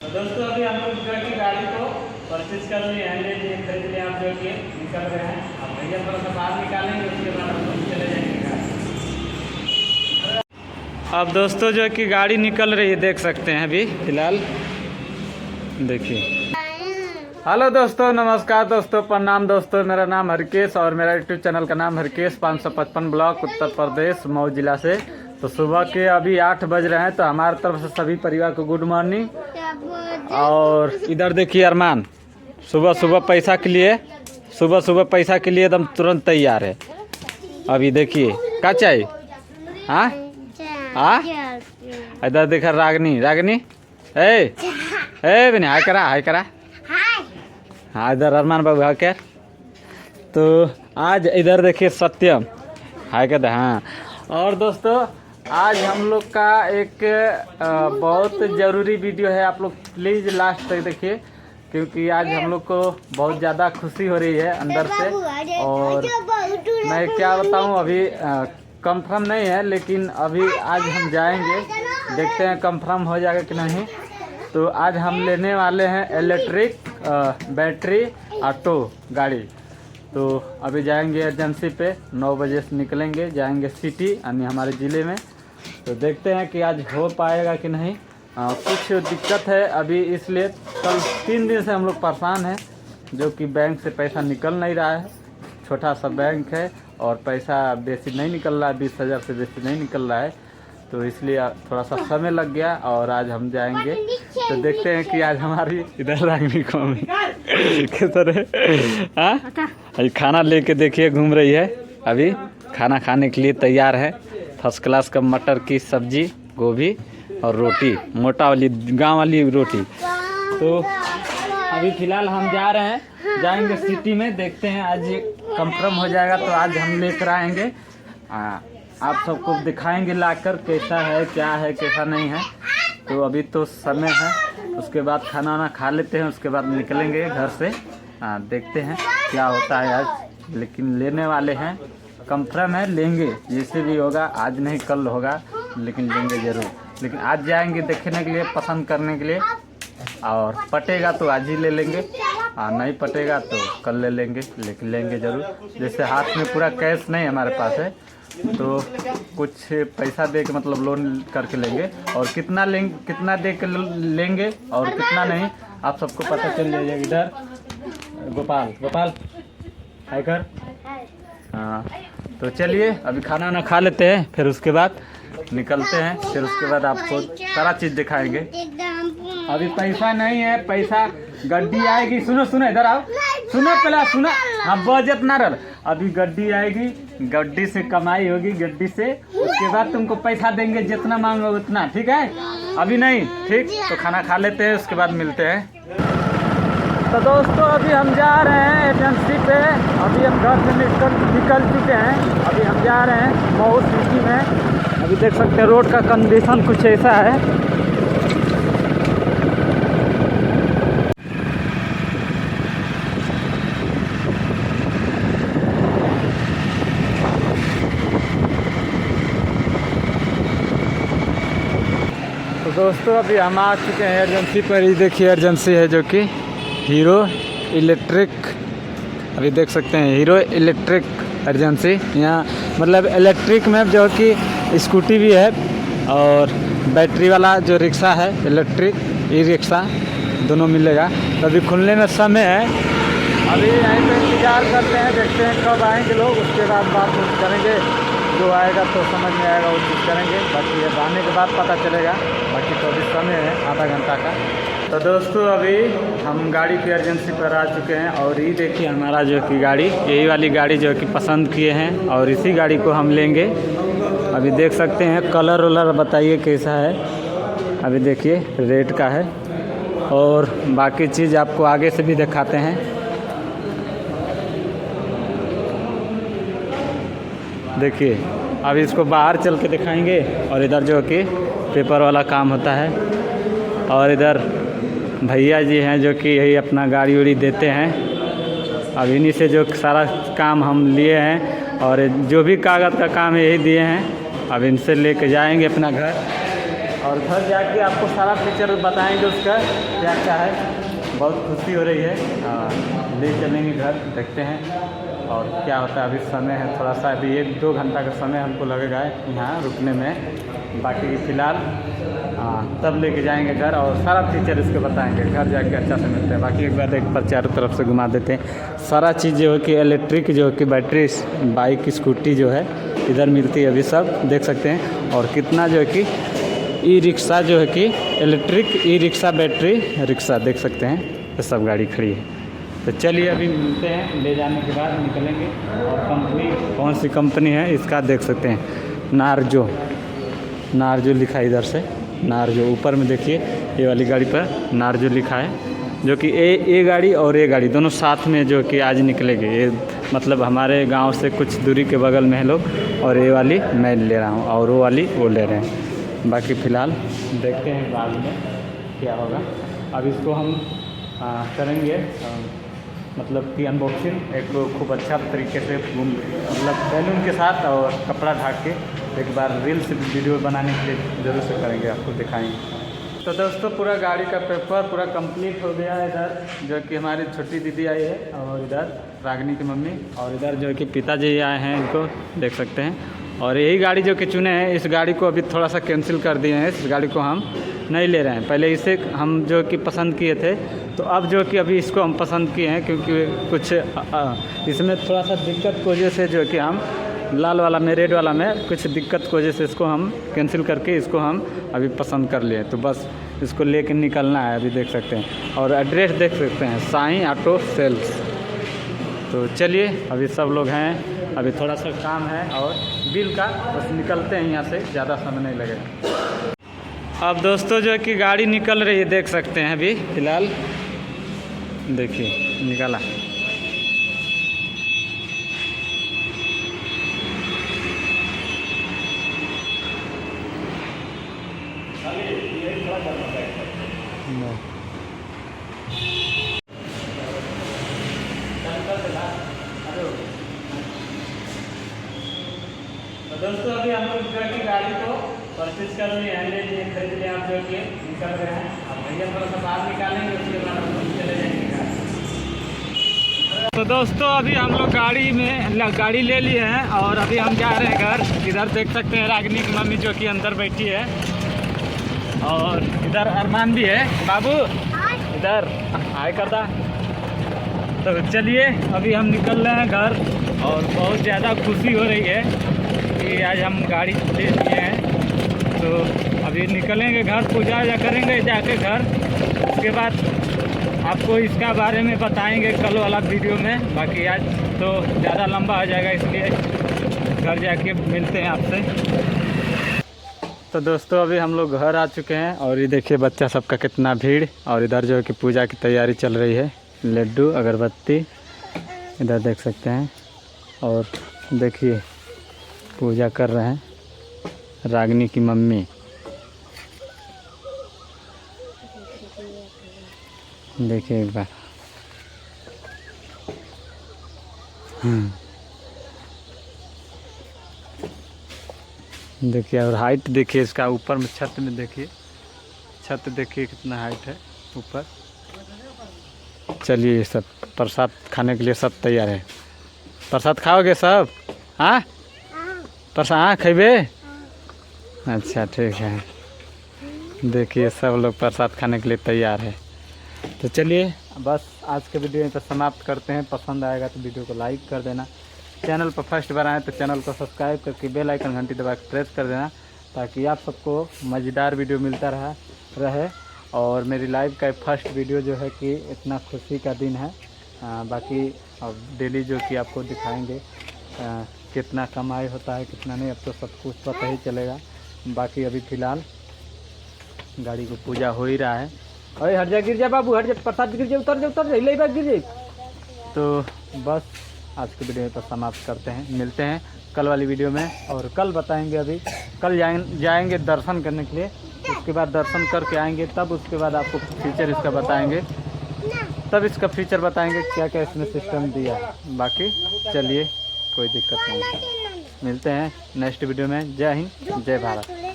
तो दोस्तों अभी हम लोग जो है कि गाड़ी को परचेज कर लिए हैं, ले लिए, खरीद लिए। आप जो है कि निकल रहे हैं। अब भैया थोड़ा सा बाहर निकालेंगे, उसके बाद हम लोग चले जाएंगे। अब दोस्तों जो है कि गाड़ी निकल रही है, देख सकते हैं अभी फिलहाल। देखिए। हेलो दोस्तों, नमस्कार दोस्तों, प्रणाम दोस्तों। मेरा नाम हरकेश और मेरा यूट्यूब चैनल का नाम हरकेश 555 ब्लॉक, उत्तर प्रदेश, मऊ जिला से। तो सुबह के अभी 8 बज रहे हैं। तो हमारे तरफ से सभी परिवार को गुड मॉर्निंग। और इधर देखिए अरमान सुबह सुबह पैसा के लिए एकदम तुरंत तैयार है। अभी देखिए क्या चाहिए। हाँ इधर देखा रागनी ए बने हाय करा। हाँ इधर अरमान बाबू हाँ क्या। तो आज इधर देखिए सत्यम हाय कहते। हाँ और दोस्तों आज हम लोग का एक बहुत ज़रूरी वीडियो है। आप लोग प्लीज़ लास्ट तक देखिए, क्योंकि आज हम लोग को बहुत ज़्यादा खुशी हो रही है अंदर से। और मैं क्या बताऊं, अभी कंफर्म नहीं है, लेकिन अभी आज हम जाएंगे, देखते हैं कंफर्म हो जाएगा कि नहीं। तो आज हम लेने वाले हैं इलेक्ट्रिक बैटरी ऑटो गाड़ी। तो अभी जाएंगे एजेंसी पे, 9 बजे से निकलेंगे, जाएंगे सिटी यानी हमारे ज़िले में। तो देखते हैं कि आज हो पाएगा कि नहीं। कुछ दिक्कत है अभी, इसलिए कल 3 दिन से हम लोग परेशान हैं, जो कि बैंक से पैसा निकल नहीं रहा है। छोटा सा बैंक है और पैसा बेसी नहीं निकल रहा है, 20,000 से बेसी नहीं निकल रहा है। तो इसलिए थोड़ा सा समय लग गया और आज हम जाएंगे। तो देखते हैं कि आज हमारी इधर रागनी कौमी किस तरह हाँ खाना लेके देखिए घूम रही है। अभी खाना खाने के लिए तैयार है। फर्स्ट क्लास का मटर की सब्जी, गोभी और रोटी, मोटा वाली गांव वाली रोटी। तो अभी फ़िलहाल हम जा रहे हैं, जाएंगे सिटी में। देखते हैं आज कंफर्म हो जाएगा तो आज हम लेकर आएंगे। आप सबको दिखाएंगे लाकर कैसा है, क्या है, कैसा नहीं है। तो अभी तो समय है, उसके बाद खाना वाना खा लेते हैं, उसके बाद निकलेंगे घर से। देखते हैं क्या होता है आज, लेकिन लेने वाले हैं, कंफर्म है, लेंगे जैसे भी होगा। आज नहीं कल होगा, लेकिन लेंगे ज़रूर। लेकिन आज जाएंगे देखने के लिए, पसंद करने के लिए। और पटेगा तो आज ही ले लेंगे, नहीं पटेगा तो कल ले लेंगे, लेकिन लेंगे ज़रूर। जैसे हाथ में पूरा कैश नहीं हमारे पास है, तो कुछ पैसा दे के मतलब लोन करके लेंगे। और कितना लेंगे, कितना दे के लेंगे और कितना नहीं, आप सबको पता चल जाएगा। इधर गोपाल हाय कर। हाँ तो चलिए अभी खाना वाना खा लेते हैं, फिर उसके बाद निकलते हैं। फिर उसके बाद आपको सारा चीज़ दिखाएंगे। अभी पैसा नहीं है, पैसा गड्डी आएगी। सुनो इधर आओ, सुनो पहले सुनो। हाँ बजट ना रह, अभी गड्डी आएगी, गड्डी से कमाई होगी, गड्डी से उसके बाद तुमको पैसा देंगे, जितना मांगो उतना, ठीक है? अभी नहीं, ठीक। तो खाना खा लेते हैं, उसके बाद मिलते हैं। तो दोस्तों अभी हम जा रहे हैं एजेंसी पे। अभी हम घर से निकल चुके हैं। अभी हम जा रहे हैं मऊ सिटी में। अभी देख सकते हैं रोड का कंडीशन कुछ ऐसा है। तो दोस्तों अभी हम आ चुके हैं एजेंसी पर। ये देखिए एजेंसी है जो कि हीरो इलेक्ट्रिक। अभी देख सकते हैं हीरो इलेक्ट्रिक एजेंसी। यहाँ मतलब इलेक्ट्रिक में जो कि स्कूटी भी है और बैटरी वाला जो रिक्शा है, इलेक्ट्रिक ई रिक्शा, दोनों मिलेगा। तो अभी खुलने में समय है। अभी यहीं पे इंतज़ार करते हैं, देखते हैं कब आएंगे लोग, उसके बाद बात करेंगे। जो आएगा तो समझ में आएगा, वो चीज़ करेंगे। बाकी ये आने के बाद पता चलेगा। बाकी तो अभी समय है आधा घंटा का। तो दोस्तों अभी हम गाड़ी की एजेंसी पर आ चुके हैं। और ये देखिए हमारा जो कि गाड़ी, यही वाली गाड़ी जो कि पसंद किए हैं, और इसी गाड़ी को हम लेंगे। अभी देख सकते हैं कलर वलर बताइए कैसा है। अभी देखिए रेड का है, और बाकी चीज़ आपको आगे से भी दिखाते हैं। देखिए अभी इसको बाहर चल के दिखाएंगे। और इधर जो कि पेपर वाला काम होता है, और इधर भैया जी हैं जो कि यही अपना गाड़ी उड़ी देते हैं। अब इन्हीं से जो सारा काम हम लिए हैं, और जो भी कागज़ का काम है यही दिए हैं। अब इनसे लेके जाएंगे अपना घर। और घर जाके आपको सारा फीचर बताएंगे उसका क्या क्या है। बहुत खुशी हो रही है। ले चलेंगे घर, देखते हैं और क्या होता है। अभी समय है थोड़ा सा, अभी 1-2 घंटा का समय हमको लगेगा यहाँ रुकने में। बाकी फ़िलहाल तब लेके जाएंगे घर और सारा फीचर इसके बताएंगे। घर जाके अच्छा से मिलते हैं। बाकी एक बार एक पर चारों तरफ से घुमा देते हैं। सारा चीज़ जो है कि इलेक्ट्रिक, जो है कि बैटरी बाइक स्कूटी जो है इधर मिलती है, अभी सब देख सकते हैं। और कितना जो है कि ई रिक्शा जो है कि electric e rickshaw battery rickshaw देख सकते हैं, ये सब गाड़ी खड़ी है। तो चलिए अभी मिलते हैं, ले जाने के बाद निकलेंगे। और कंपनी कौन सी कंपनी है इसका देख सकते हैं, नार्जो। नार्जो लिखा है इधर से, नार्जो ऊपर में देखिए ये वाली गाड़ी पर नार्जो लिखा है, जो कि ए गाड़ी और ये गाड़ी दोनों साथ में जो कि आज निकलेगी। ये मतलब हमारे गांव से कुछ दूरी के बगल में है लोग, और ये वाली मैं ले रहा हूँ और वो वाली वो ले रहे हैं। बाकी फ़िलहाल देखते हैं बाद में क्या होगा। अब इसको हम करेंगे मतलब कि अनबॉक्सिंग एक खूब अच्छा तरीके से मतलब बैलून के साथ और कपड़ा ढाक के एक बार रील्स वीडियो बनाने के लिए ज़रूर से करेंगे, आपको दिखाएंगे। तो दोस्तों पूरा गाड़ी का पेपर पूरा कंप्लीट हो गया है। इधर जो कि हमारी छोटी दीदी आई है और इधर रागिनी की मम्मी, और इधर जो कि पिताजी आए हैं, इनको देख सकते हैं। और यही गाड़ी जो कि चुने हैं, इस गाड़ी को अभी थोड़ा सा कैंसिल कर दिए हैं। इस गाड़ी को हम नहीं ले रहे हैं। पहले इसे हम जो कि पसंद किए थे, तो अब जो कि अभी इसको हम पसंद किए हैं, क्योंकि कुछ इसमें थोड़ा सा दिक्कत की वजह से जो कि हम लाल वाला में रेड वाला में कुछ दिक्कत की वजह से इसको हम कैंसिल करके इसको हम अभी पसंद कर लिए। तो बस इसको लेकर निकलना है, अभी देख सकते हैं। और एड्रेस देख सकते हैं, साईं ऑटो सेल्स। तो चलिए अभी सब लोग हैं, अभी थोड़ा सा काम है और बिल का, बस निकलते हैं यहाँ से, ज़्यादा समय नहीं लगेगा। अब दोस्तों जो कि गाड़ी निकल रही है, देख सकते हैं अभी फ़िलहाल देखिए निकला। तो दोस्तों अभी हम लोग जो कि गाड़ी को परचेज कर लिए हैं, ले लिए, खरीद लिए। आप जो कि निकल रहे हैं, अब भैया थोड़ा सा बाहर निकालेंगे, उसके बाद हम लोग चले जाएंगे घर। तो दोस्तों अभी हम लोग गाड़ी ले लिए हैं और अभी हम जा रहे हैं घर। इधर देख सकते हैं रागिनी की मम्मी जो कि अंदर बैठी है, और इधर अरमान भी है। बाबू इधर हाय करता। तो चलिए अभी हम निकल रहे हैं घर, और बहुत ज़्यादा खुशी हो रही है कि आज हम गाड़ी ले लिए हैं। तो अभी निकलेंगे घर, पूजा करेंगे जाके घर। उसके बाद आपको इसका बारे में बताएंगे कल वाला वीडियो में। बाकी आज तो ज़्यादा लंबा हो जाएगा, इसलिए घर जाके मिलते हैं आपसे। तो दोस्तों अभी हम लोग घर आ चुके हैं, और ये देखिए बच्चा सबका कितना भीड़। और इधर जो है कि पूजा की तैयारी चल रही है, लड्डू अगरबत्ती इधर देख सकते हैं। और देखिए पूजा कर रहे हैं रागिनी की मम्मी। देखिए एक बार देखिए, और हाइट देखिए इसका, ऊपर में छत में देखिए, छत देखिए कितना हाइट है ऊपर। चलिए सब प्रसाद खाने के लिए सब तैयार है। प्रसाद खाओगे सब? हाँ प्रसाद, हाँ खेबे? अच्छा ठीक है। देखिए सब लोग प्रसाद खाने के लिए तैयार है। तो चलिए बस आज के वीडियो पर समाप्त करते हैं। पसंद आएगा तो वीडियो को लाइक कर देना। चैनल पर फर्स्ट बार आए तो चैनल को सब्सक्राइब करके बेल आइकन घंटी दबा के प्रेस कर देना, ताकि आप सबको मज़ेदार वीडियो मिलता रहे। और मेरी लाइव का फर्स्ट वीडियो जो है कि इतना खुशी का दिन है। बाकी अब डेली जो कि आपको दिखाएंगे कितना कमाई होता है कितना नहीं, अब तो सब कुछ पता ही चलेगा। बाकी अभी फ़िलहाल गाड़ी को पूजा हो ही रहा है। अरे हट जा, गिर जा बाबू, हट जा, प्रसाद गिर जा, उतर जा, ले बात गिर जाए। तो बस आज के वीडियो पर समाप्त करते हैं, मिलते हैं कल वाली वीडियो में। और कल बताएंगे, अभी कल जाएंगे दर्शन करने के लिए। उसके बाद दर्शन करके आएंगे, तब उसके बाद आपको फीचर इसका बताएंगे, तब इसका फीचर बताएंगे क्या क्या इसमें सिस्टम दिया। बाकी चलिए कोई दिक्कत नहीं, मिलते हैं नेक्स्ट वीडियो में। जय हिंद, जय भारत।